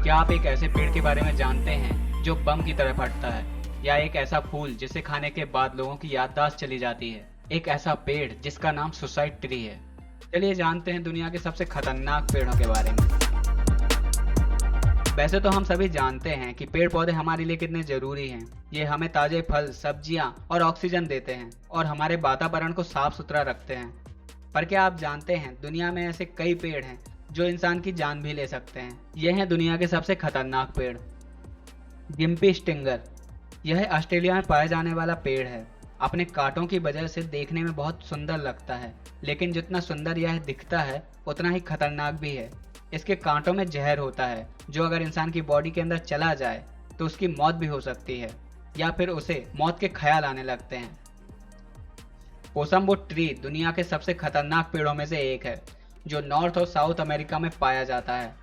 क्या आप एक ऐसे पेड़ के बारे में जानते हैं जो बम की तरह फटता है, या एक ऐसा फूल जिसे खाने के बाद लोगों की याददाश्त चली जाती है? एक ऐसा पेड़ जिसका नाम सुसाइड ट्री है। चलिए जानते हैं दुनिया के सबसे खतरनाक पेड़ों के बारे में। वैसे तो हम सभी जानते हैं कि पेड़ पौधे हमारे लिए कितने जरूरी हैं। ये हमें ताजे फल, सब्जियां और ऑक्सीजन देते हैं और हमारे वातावरण को साफ सुथरा रखते हैं। पर क्या आप जानते हैं दुनिया में ऐसे कई पेड़ हैं जो इंसान की जान भी ले सकते हैं? ये हैं दुनिया के सबसे खतरनाक पेड़। गिम्पी स्टिंगर। यह ऑस्ट्रेलिया में पाया जाने वाला पेड़ है। अपने कांटों की वजह से देखने में बहुत सुंदर लगता है, लेकिन जितना सुंदर यह दिखता है उतना ही खतरनाक भी है। इसके कांटों में जहर होता है जो अगर इंसान की बॉडी के अंदर चला जाए तो उसकी मौत भी हो सकती है, या फिर उसे मौत के ख्याल आने लगते हैं। कोसमवुड ट्री दुनिया के सबसे खतरनाक पेड़ों में से एक है जो नॉर्थ और साउथ अमेरिका में पाया जाता है।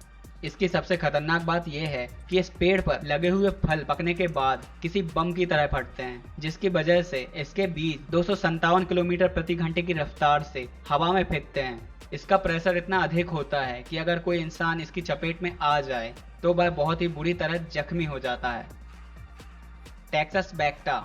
इसकी सबसे खतरनाक बात यह है कि इस पेड़ पर लगे हुए फल पकने के बाद किसी बम की तरह फटते हैं, जिसकी वजह से इसके बीज 257 किलोमीटर प्रति घंटे की रफ्तार से हवा में फेंकते हैं। इसका प्रेशर इतना अधिक होता है कि अगर कोई इंसान इसकी चपेट में आ जाए तो वह बहुत ही बुरी तरह जख्मी हो जाता है। टेक्सास बैक्टा।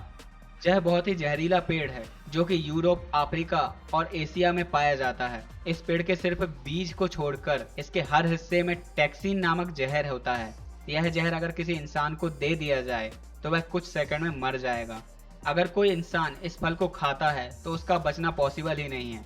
यह बहुत ही जहरीला पेड़ है जो कि यूरोप, अफ्रीका और एशिया में पाया जाता है। इस पेड़ के सिर्फ बीज को छोड़कर इसके हर हिस्से में टैक्सीन नामक जहर होता है। यह जहर अगर किसी इंसान को दे दिया जाए तो वह कुछ सेकंड में मर जाएगा। अगर कोई इंसान इस फल को खाता है तो उसका बचना पॉसिबल ही नहीं है।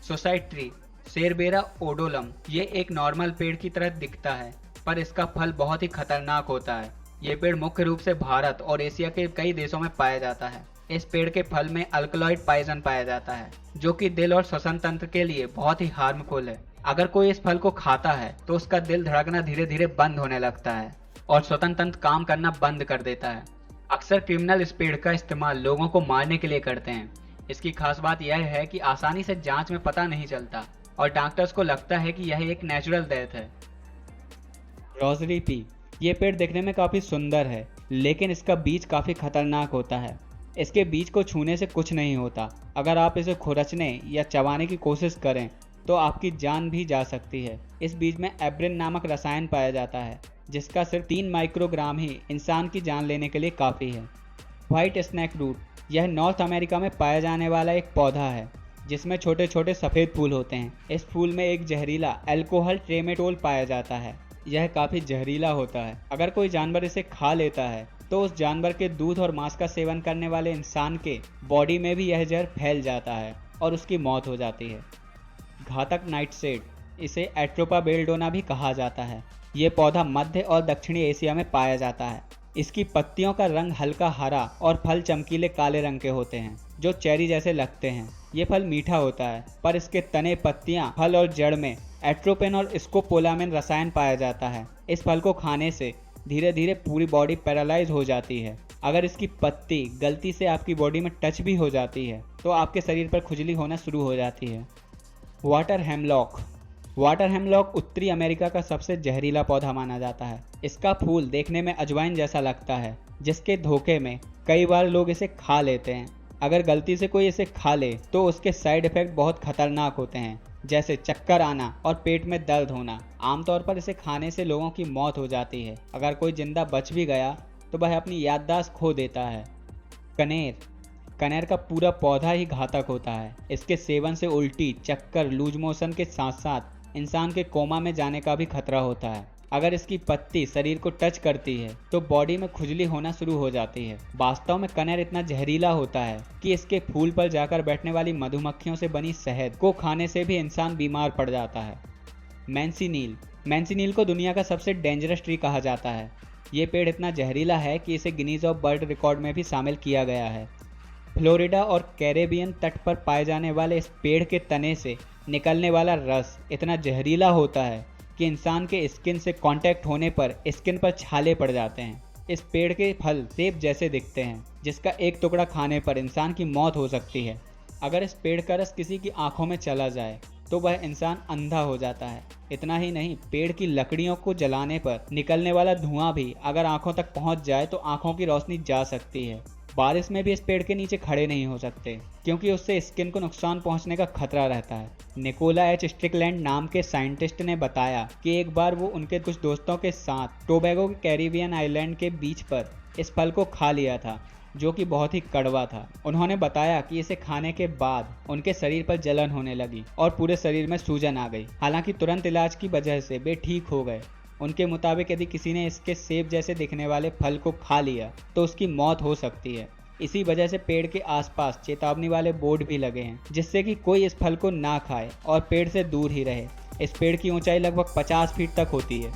Suicide tree, Cerbera odollam. ये एक नॉर्मल पेड़ की तरह दिखता है, पर इसका फल बहुत ही खतरनाक होता है। ये पेड़ मुख्य रूप से भारत और एशिया के कई देशों में पाया जाता है। इस पेड़ के फल में अल्कलॉइड पॉइजन पाया जाता है जो कि दिल और श्वसन तंत्र के लिए बहुत ही हार्मफुल है। अगर कोई इस फल को खाता है तो उसका दिल धड़कना धीरे धीरे बंद होने लगता है और श्वसन तंत्र काम करना बंद कर देता है। अक्सर क्रिमिनल इस पेड़ का इस्तेमाल लोगों को मारने के लिए करते हैं। इसकी खास बात यह है कि आसानी से जांच में पता नहीं चलता और डॉक्टर्स को लगता है कि यह एक नेचुरल डेथ है। Rosary P. ये पेड़ देखने में काफ़ी सुंदर है, लेकिन इसका बीज काफ़ी खतरनाक होता है। इसके बीज को छूने से कुछ नहीं होता। अगर आप इसे खुरचने या चबाने की कोशिश करें तो आपकी जान भी जा सकती है। इस बीज में एब्रिन नामक रसायन पाया जाता है जिसका सिर्फ 3 माइक्रोग्राम ही इंसान की जान लेने के लिए काफ़ी है। White snake root. यह नॉर्थ अमेरिका में पाया जाने वाला एक पौधा है जिसमें छोटे छोटे सफ़ेद फूल होते हैं। इस फूल में एक जहरीला अल्कोहल ट्रेमेटोल पाया जाता है। यह काफ़ी जहरीला होता है। अगर कोई जानवर इसे खा लेता है तो उस जानवर के दूध और मांस का सेवन करने वाले इंसान के बॉडी में भी यह जहर फैल जाता है और उसकी मौत हो जाती है। घातक नाइटशेड, इसे एट्रोपा बेलडोना भी कहा जाता है। ये पौधा मध्य और दक्षिणी एशिया में पाया जाता है। इसकी पत्तियों का रंग हल्का हरा और फल चमकीले काले रंग के होते हैं जो चेरी जैसे लगते हैं। ये फल मीठा होता है, पर इसके तने, पत्तियां, फल और जड़ में एट्रोपेन और स्कोपोलामिन रसायन पाया जाता है। इस फल को खाने से धीरे धीरे पूरी बॉडी पैरालाइज हो जाती है। अगर इसकी पत्ती गलती से आपकी बॉडी में टच भी हो जाती है तो आपके शरीर पर खुजली होना शुरू हो जाती है। Water hemlock. वाटर हेमलॉक उत्तरी अमेरिका का सबसे जहरीला पौधा माना जाता है। इसका फूल देखने में अजवाइन जैसा लगता है, जिसके धोखे में कई बार लोग इसे खा लेते हैं। अगर गलती से कोई इसे खा ले तो उसके साइड इफेक्ट बहुत खतरनाक होते हैं, जैसे चक्कर आना और पेट में दर्द होना। आमतौर पर इसे खाने से लोगों की मौत हो जाती है। अगर कोई जिंदा बच भी गया तो वह अपनी याददाश्त खो देता है। कनेर। कनेर का पूरा पौधा ही घातक होता है। इसके सेवन से उल्टी, चक्कर, लूज मोशन के साथ साथ इंसान के कोमा में जाने का भी खतरा होता है। अगर इसकी पत्ती शरीर को टच करती है तो बॉडी में खुजली होना शुरू हो जाती है। वास्तव में कनेर इतना जहरीला होता है कि इसके फूल पर जाकर बैठने वाली मधुमक्खियों से बनी शहद को खाने से भी इंसान बीमार पड़ जाता है। मैंसीनील। मैंसीनील को दुनिया का सबसे डेंजरस ट्री कहा जाता है। ये पेड़ इतना जहरीला है कि इसे गिनीज ऑफ वर्ल्ड रिकॉर्ड में भी शामिल किया गया है। फ्लोरिडा और कैरेबियन तट पर पाए जाने वाले इस पेड़ के तने से निकलने वाला रस इतना जहरीला होता है कि इंसान के स्किन से कांटेक्ट होने पर स्किन पर छाले पड़ जाते हैं। इस पेड़ के फल सेब जैसे दिखते हैं, जिसका एक टुकड़ा खाने पर इंसान की मौत हो सकती है। अगर इस पेड़ का रस किसी की आंखों में चला जाए तो वह इंसान अंधा हो जाता है। इतना ही नहीं, पेड़ की लकड़ियों को जलाने पर निकलने वाला धुआं भी अगर आंखों तक पहुंच जाए तो आंखों की रोशनी जा सकती है। बारिश में भी इस पेड़ के नीचे खड़े नहीं हो सकते क्योंकि उससे स्किन को नुकसान पहुंचने का खतरा रहता है। निकोला एच स्ट्रिकलैंड नाम के साइंटिस्ट ने बताया कि एक बार वो उनके कुछ दोस्तों के साथ टोबैगो के कैरिबियन आइलैंड के बीच पर इस फल को खा लिया था, जो कि बहुत ही कड़वा था। उन्होंने बताया कि इसे खाने के बाद उनके शरीर पर जलन होने लगी और पूरे शरीर में सूजन आ गई। हालांकि तुरंत इलाज की वजह से वे ठीक हो गए। उनके मुताबिक यदि किसी ने इसके सेब जैसे दिखने वाले फल को खा लिया तो उसकी मौत हो सकती है। इसी वजह से पेड़ के आसपास चेतावनी वाले बोर्ड भी लगे हैं, जिससे कि कोई इस फल को ना खाए और पेड़ से दूर ही रहे। इस पेड़ की ऊंचाई लगभग 50 फीट तक होती है।